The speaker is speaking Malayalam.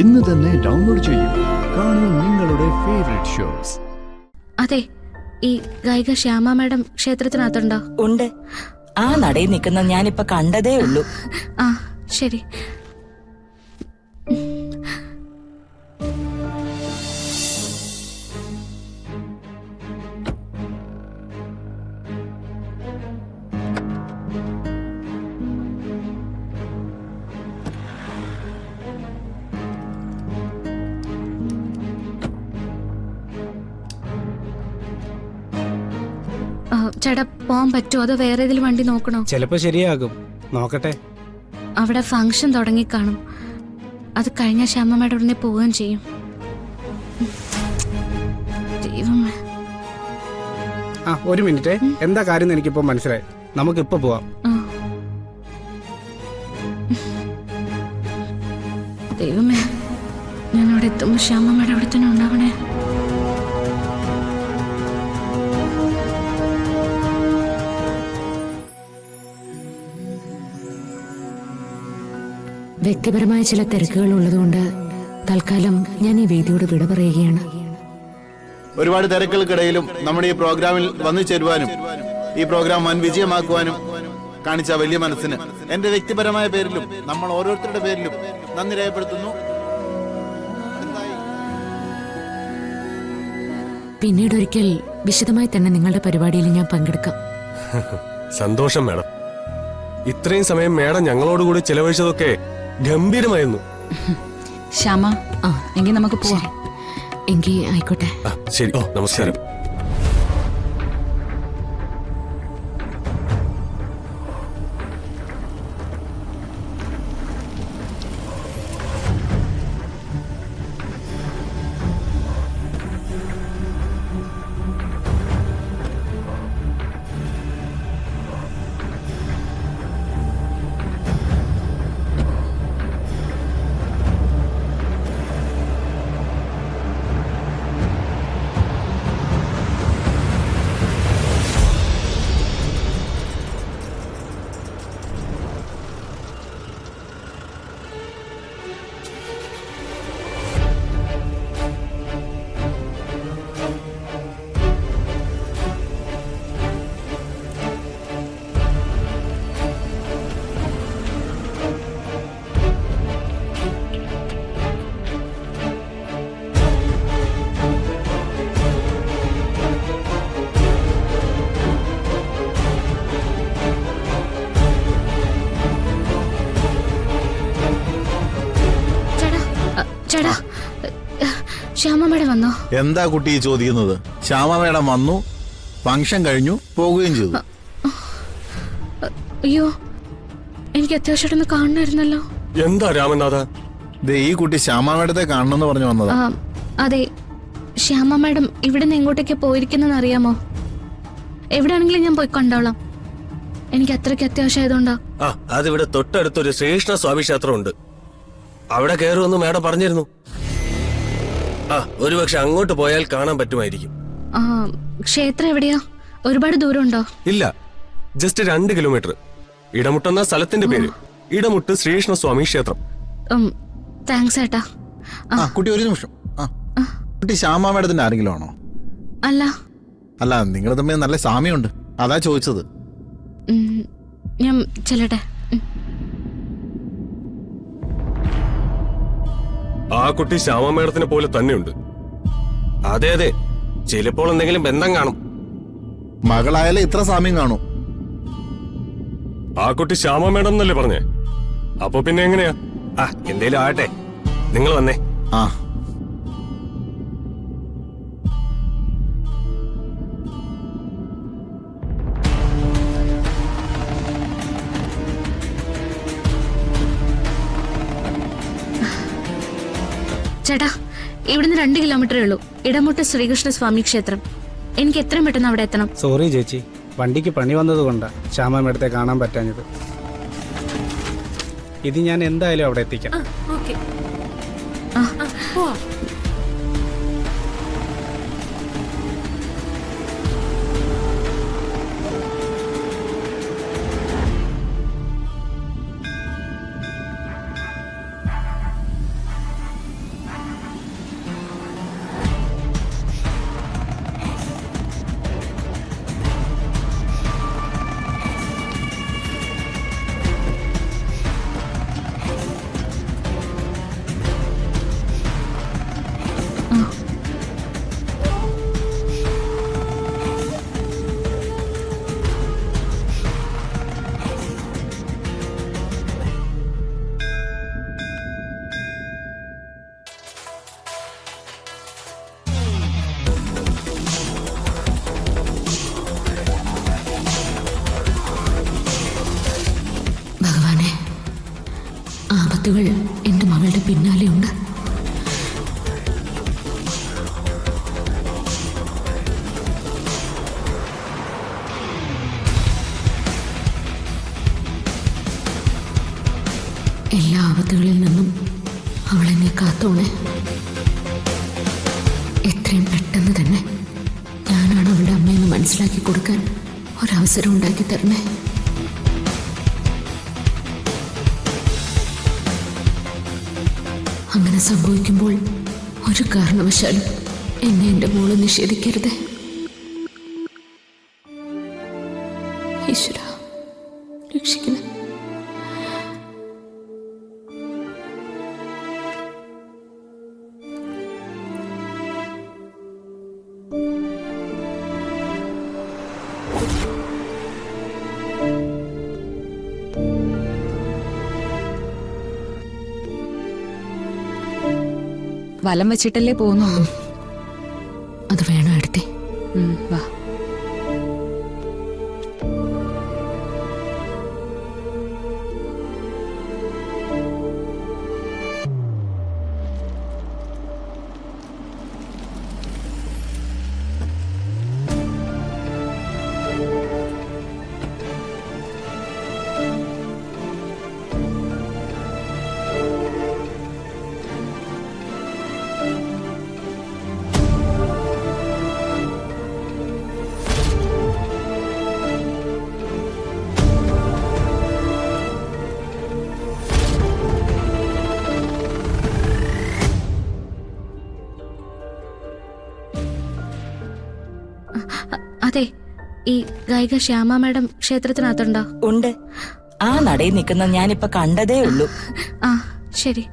ഇന്ന് തന്നെ ഡൗൺലോഡ് ചെയ്യൂ. കാണൂ നിങ്ങളുടെ ഫേവറേറ്റ് ഷോസ്. അതെ, ഈ ഗായിക ശ്യാമ മാഡം ക്ഷേത്രത്തിനകത്തുണ്ടോ? ഉണ്ട്. ആ നടയിൽ നിൽക്കുന്ന ഞാനിപ്പോ കണ്ടതേ ഉള്ളൂ. ആ ശരി. ചേട്ടാ, പോകാൻ പറ്റുമോ അതോ വേറെ ഏതെങ്കിലും വണ്ടി നോക്കണോ? ചിലപ്പോ ശരിയാകും, നോക്കട്ടെ. അവിടെ ഫംഗ്ഷൻ തുടങ്ങി കാണും. അത് കഴിഞ്ഞ ശ്യാമ മാഡം ഉടനെ പോവുകയും ചെയ്യും. ദൈവമേ. ആ ഒരു മിനിറ്റ്, എന്താ കാര്യം എനിക്കിപ്പോ മനസ്സിലായി. നമുക്കിപ്പോ പോവാം. ദൈവമേ, ഞാൻ അവിടെ എത്തുമ്പോ ശ്യാമ മാഡം അവിടെ തന്നെ ഉണ്ടാവണേ. വ്യക്തിപരമായ ചില തിരക്കുകൾ ഉള്ളതുകൊണ്ട് തൽക്കാലം ഞാൻ ഈ വേദിയോട് വിട പറയുകയാണ്. ഒരുപാട് തിരക്കുകൾക്കിടയിലും നമ്മുടെ ഈ പ്രോഗ്രാമിൽ വന്നു ചേരുവാനും ഈ പ്രോഗ്രാം വൻ വിജയമാക്കുവാനും കാണിച്ച വലിയ മനസ്സിന് എന്റെ വ്യക്തിപരമായ പേരിലും നമ്മൾ ഓരോരുത്തരുടെ പേരിലും നന്ദി രേഖപ്പെടുത്തുന്നു. പിന്നീട് ഒരിക്കൽ വിശദമായി തന്നെ നിങ്ങളുടെ പരിപാടിയിൽ ഞാൻ പങ്കെടുക്കാം. സന്തോഷം മാഡം. ഇത്രയും സമയം മാഡം ഞങ്ങളോടുകൂടി ചെലവഴിച്ചതൊക്കെ ഗംഭീരമായിരുന്നു. ശ്യാമ, എങ്കിൽ നമുക്ക് പോവാം. എങ്കിൽ ആയിക്കോട്ടെ. ശരി, നമസ്കാരം. ചേട്ടാ, ശ്യാമ മാഡം വന്നോ? എന്താ കുട്ടി ചോദിക്കുന്നത്? ശ്യാമ മേഡം വന്നു, ഫംഗ്ഷൻ കഴിഞ്ഞു, പോകുകയും ചെയ്തു. അയ്യോ, എനിക്ക് അത്യാവശ്യമായിട്ടൊന്ന് കാണണമായിരുന്നല്ലോ. എന്താ രാമനാഥ? ഈ കുട്ടി ശ്യാമ മേഡത്തെ കാണണമെന്ന് പറഞ്ഞു വന്നതാ. അതെ, ശ്യാമ മാഡം ഇവിടെ നിന്ന് എങ്ങോട്ടേക്ക് പോയിരിക്കുന്നെന്ന് അറിയാമോ? എവിടെയാണെങ്കിലും ഞാൻ പോയി കണ്ടോളാം. എനിക്ക് അത്രയ്ക്ക് അത്യാവശ്യമായതുകൊണ്ടാ. അതിവിടെ തൊട്ടടുത്തൊരു ശ്രീകൃഷ്ണ സ്വാമി ക്ഷേത്രം ഉണ്ട്, അവിടെ കയറുമെന്ന് മാഡം പറഞ്ഞിരുന്നു. ഒരുപക്ഷെ അങ്ങോട്ട് പോയാൽ കാണാൻ പറ്റുമായിരിക്കും. ക്ഷേത്രം എവിടെയാ? ഒരുപാട് ദൂരമുണ്ടോ? ഇല്ല, ജസ്റ്റ് 2 കിലോമീറ്റർ. ഇടമുട്ടെന്ന സ്ഥലത്തിന്റെ പേര് ഇടമുട്ട് ശ്രീകൃഷ്ണ സ്വാമി ക്ഷേത്രം. താങ്ക്സ് ഏട്ടാ. കുട്ടി ഒരു നിമിഷം. കുട്ടി ശ്യാമ മേഡത്തിന്റെ ആരെങ്കിലും ആണോ? അല്ല, നിങ്ങൾ തമ്മിൽ നല്ല സാമ്യമുണ്ട്, അതാ ചോദിച്ചത്. ഞാൻ ചെല്ലട്ടെ. ആ കുട്ടി ശ്യാമ മേഡത്തിനെ പോലെ തന്നെയുണ്ട്. അതെ, ചിലപ്പോൾ എന്തെങ്കിലും ബന്ധം കാണും. മകളായാലും ഇത്ര സാമ്യം കാണും. ആ കുട്ടി ശ്യാമ മേഡം എന്നല്ലേ പറഞ്ഞേ? അപ്പൊ പിന്നെ എങ്ങനെയാ? എന്തേലും ആകട്ടെ, നിങ്ങൾ വന്നേ. ചേട്ടാ, ഇവിടുന്ന് 2 കിലോമീറ്ററേ ഉള്ളൂ. ഇടമുട്ട് ശ്രീകൃഷ്ണ സ്വാമി ക്ഷേത്രം. എനിക്ക് എത്രയും പെട്ടെന്ന് അവിടെ എത്തണം. സോറി ചേച്ചി, വണ്ടിക്ക് പണി വന്നതുകൊണ്ടാ ശ്യാമ മേഡത്തെ കാണാൻ പറ്റാഞ്ഞത്. ഇത് ഞാൻ എന്തായാലും അവിടെ എത്തിക്കാം. ആപത്തുകൾ എന്റെ മകളുടെ പിന്നാലെയുണ്ട്. എല്ലാ ആപത്തുകളിൽ നിന്നും അവൾ എന്നെ കാത്തോണേ. എത്രയും പെട്ടെന്ന് തന്നെ ഞാനാണ് അവളുടെ അമ്മയെന്ന് മനസ്സിലാക്കി കൊടുക്കാൻ ഒരവസരം ഉണ്ടാക്കി തരണേ. അങ്ങനെ സംഭവിക്കുമ്പോൾ ഒരു കാരണവശാലും എന്നെ എൻ്റെ മോളെ നിഷേധിക്കരുത്. ഈശ്വര രക്ഷിക്കണം. വലം വെച്ചിട്ടല്ലേ പോകുന്നുള്ളൂ. അത് വേണം എടുത്തേ. വാ. അതെ, ഈ ഗായിക ശ്യാമ മാഡം ക്ഷേത്രത്തിനകത്തുണ്ടോ? ഉണ്ട്. ആ നടയിൽ നിൽക്കുന്ന ഞാനിപ്പോ കണ്ടതേ ഉള്ളൂ. ആ ശരി.